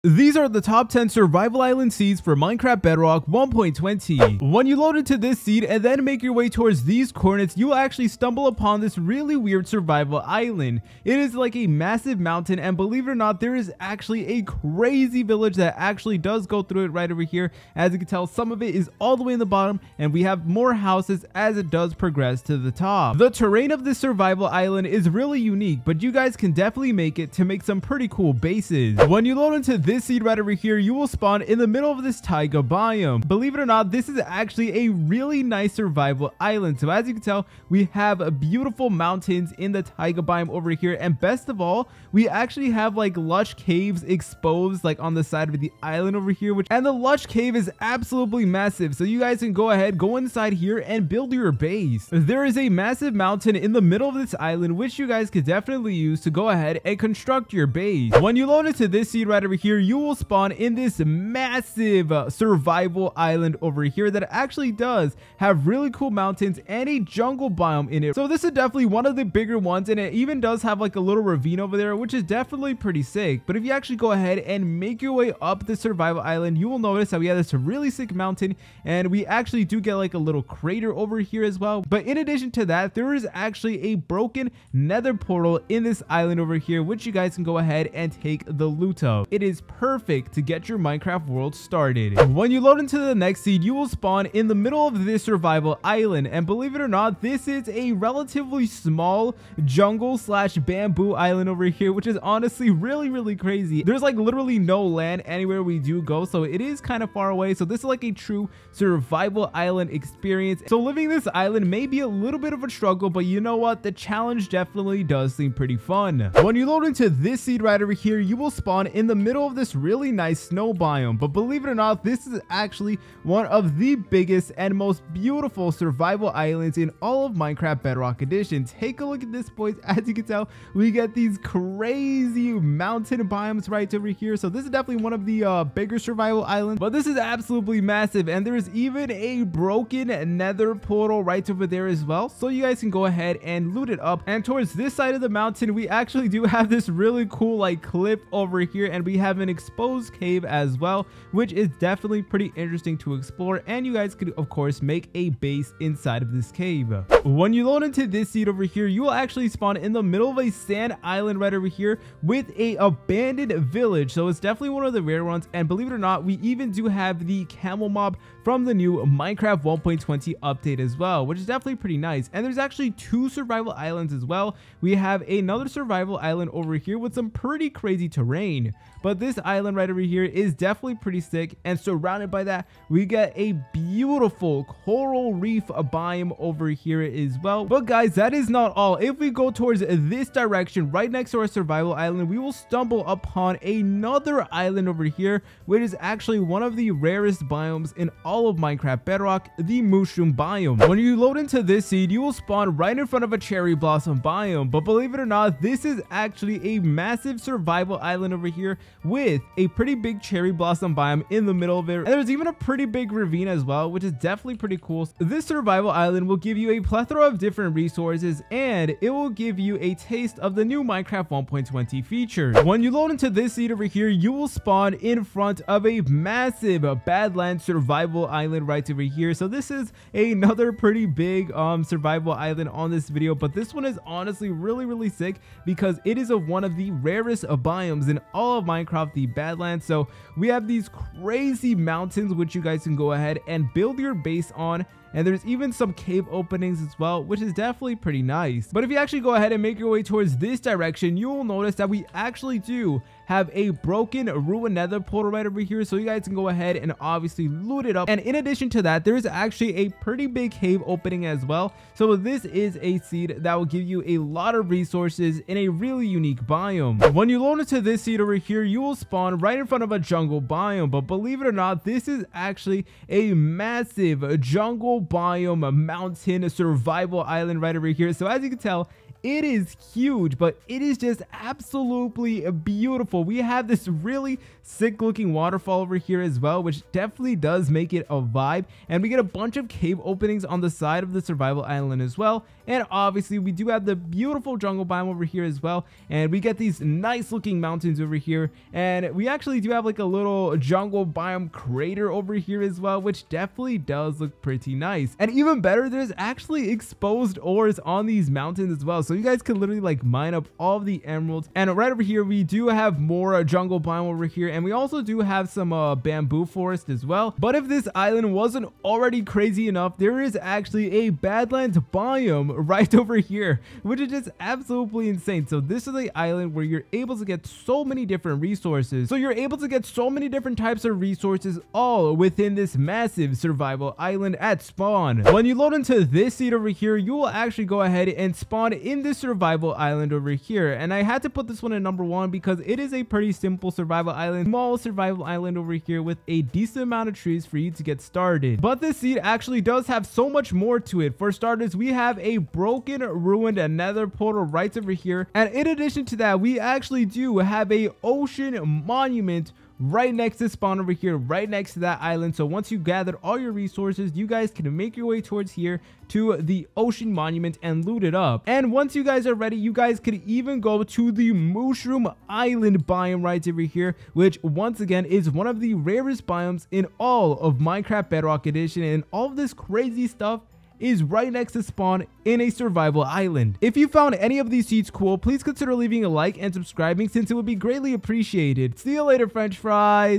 These are the top 10 survival island seeds for Minecraft Bedrock 1.20. When you load into this seed and then make your way towards these coordinates, you will actually stumble upon this really weird survival island. It is like a massive mountain, and believe it or not, there is actually a crazy village that actually does go through it right over here. As you can tell, some of it is all the way in the bottom, and we have more houses as it does progress to the top. The terrain of this survival island is really unique, but you guys can definitely make it to make some pretty cool bases. When you load into this seed right over here, you will spawn in the middle of this taiga biome. Believe it or not, this is actually a really nice survival island. So as you can tell, we have beautiful mountains in the taiga biome over here, and best of all, we actually have like lush caves exposed like on the side of the island over here, and the lush cave is absolutely massive. So you guys can go inside here and build your base. There is a massive mountain in the middle of this island, which you guys could definitely use to go ahead and construct your base. When you load into this seed right over here, you will spawn in this massive survival island over here that actually does have really cool mountains and a jungle biome in it. So this is definitely one of the bigger ones, and it even does have like a little ravine over there, which is definitely pretty sick. But if you actually go ahead and make your way up the survival island, you will notice that we have this really sick mountain, and we actually do get like a little crater over here as well. But in addition to that, there is actually a broken nether portal in this island over here, which you guys can go ahead and take the loot of. It is perfect to get your Minecraft world started. When you load into the next seed, you will spawn in the middle of this survival island, and believe it or not, this is a relatively small jungle slash bamboo island over here, which is honestly really crazy. There's like literally no land anywhere we do go, so it is kind of far away. So this is like a true survival island experience. So living this island may be a little bit of a struggle, but you know what, the challenge definitely does seem pretty fun. When you load into this seed right over here, you will spawn in the middle of this really nice snow biome. But believe it or not, this is actually one of the biggest and most beautiful survival islands in all of Minecraft Bedrock Edition. Take a look at this, boys. As you can tell, we get these crazy mountain biomes right over here. So this is definitely one of the bigger survival islands, but this is absolutely massive, and there's even a broken nether portal right over there as well. So you guys can go ahead and loot it up. And towards this side of the mountain, we actually do have this really cool like cliff over here, and we have an exposed cave as well, which is definitely pretty interesting to explore. And you guys could of course make a base inside of this cave. When you load into this seed over here, you will actually spawn in the middle of a sand island right over here with a abandoned village. So it's definitely one of the rare ones, and believe it or not, we even do have the camel mob from the new Minecraft 1.20 update as well, which is definitely pretty nice. And there's actually two survival islands as well. We have another survival island over here with some pretty crazy terrain, but this island right over here is definitely pretty sick, and surrounded by that, we get a beautiful coral reef biome over here as well. But guys, that is not all. If we go towards this direction right next to our survival island, we will stumble upon another island over here, which is actually one of the rarest biomes in all of Minecraft Bedrock, the mushroom biome. When you load into this seed, you will spawn right in front of a cherry blossom biome. But believe it or not, this is actually a massive survival island over here with a pretty big cherry blossom biome in the middle of it. And there's even a pretty big ravine as well, which is definitely pretty cool. This survival island will give you a plethora of different resources, and it will give you a taste of the new Minecraft 1.20 features. When you load into this seed over here, you will spawn in front of a massive Badlands survival island right over here. So this is another pretty big survival island on this video, but this one is honestly really sick because it is one of the rarest biomes in all of Minecraft, the Badlands. So we have these crazy mountains which you guys can go ahead and build your base on, and there's even some cave openings as well, which is definitely pretty nice. But if you actually go ahead and make your way towards this direction, you will notice that we actually do have a broken ruined nether portal right over here, so you guys can go ahead and obviously loot it up. And in addition to that, there's actually a pretty big cave opening as well. So this is a seed that will give you a lot of resources in a really unique biome. When you load into this seed over here, you will spawn right in front of a jungle biome. But believe it or not, this is actually a massive jungle biome mountain survival island right over here. So as you can tell, It is huge, but it is just absolutely beautiful. We have this really sick looking waterfall over here as well, which definitely does make it a vibe. And we get a bunch of cave openings on the side of the survival island as well. And obviously we do have the beautiful jungle biome over here as well, and we get these nice looking mountains over here, and we actually do have like a little jungle biome crater over here as well, which definitely does look pretty nice. And even better, there's actually exposed ores on these mountains as well, so you guys can literally like mine up all of the emeralds. And right over here we do have more jungle biome over here, and we also do have some bamboo forest as well. But if this island wasn't already crazy enough, there is actually a badlands biome right over here, which is just absolutely insane. So this is the island where you're able to get so many different resources. So you're able to get so many different types of resources all within this massive survival island at spawn. When you load into this seed over here, you will actually go ahead and spawn in this survival island over here. And I had to put this one in number 1 because it is a pretty simple survival island, small survival island over here with a decent amount of trees for you to get started. But this seed actually does have so much more to it. For starters, we have a broken, ruined nether portal right over here. And in addition to that, we actually do have a ocean monument right next to spawn over here, right next to that island. So once you gathered all your resources, you guys can make your way towards here to the ocean monument and loot it up. And once you guys are ready, you guys could even go to the mushroom island biome right over here, which once again is one of the rarest biomes in all of Minecraft Bedrock Edition. And all of this crazy stuff is right next to spawn in a survival island. If you found any of these seeds cool, please consider leaving a like and subscribing, since it would be greatly appreciated. See you later, French fries.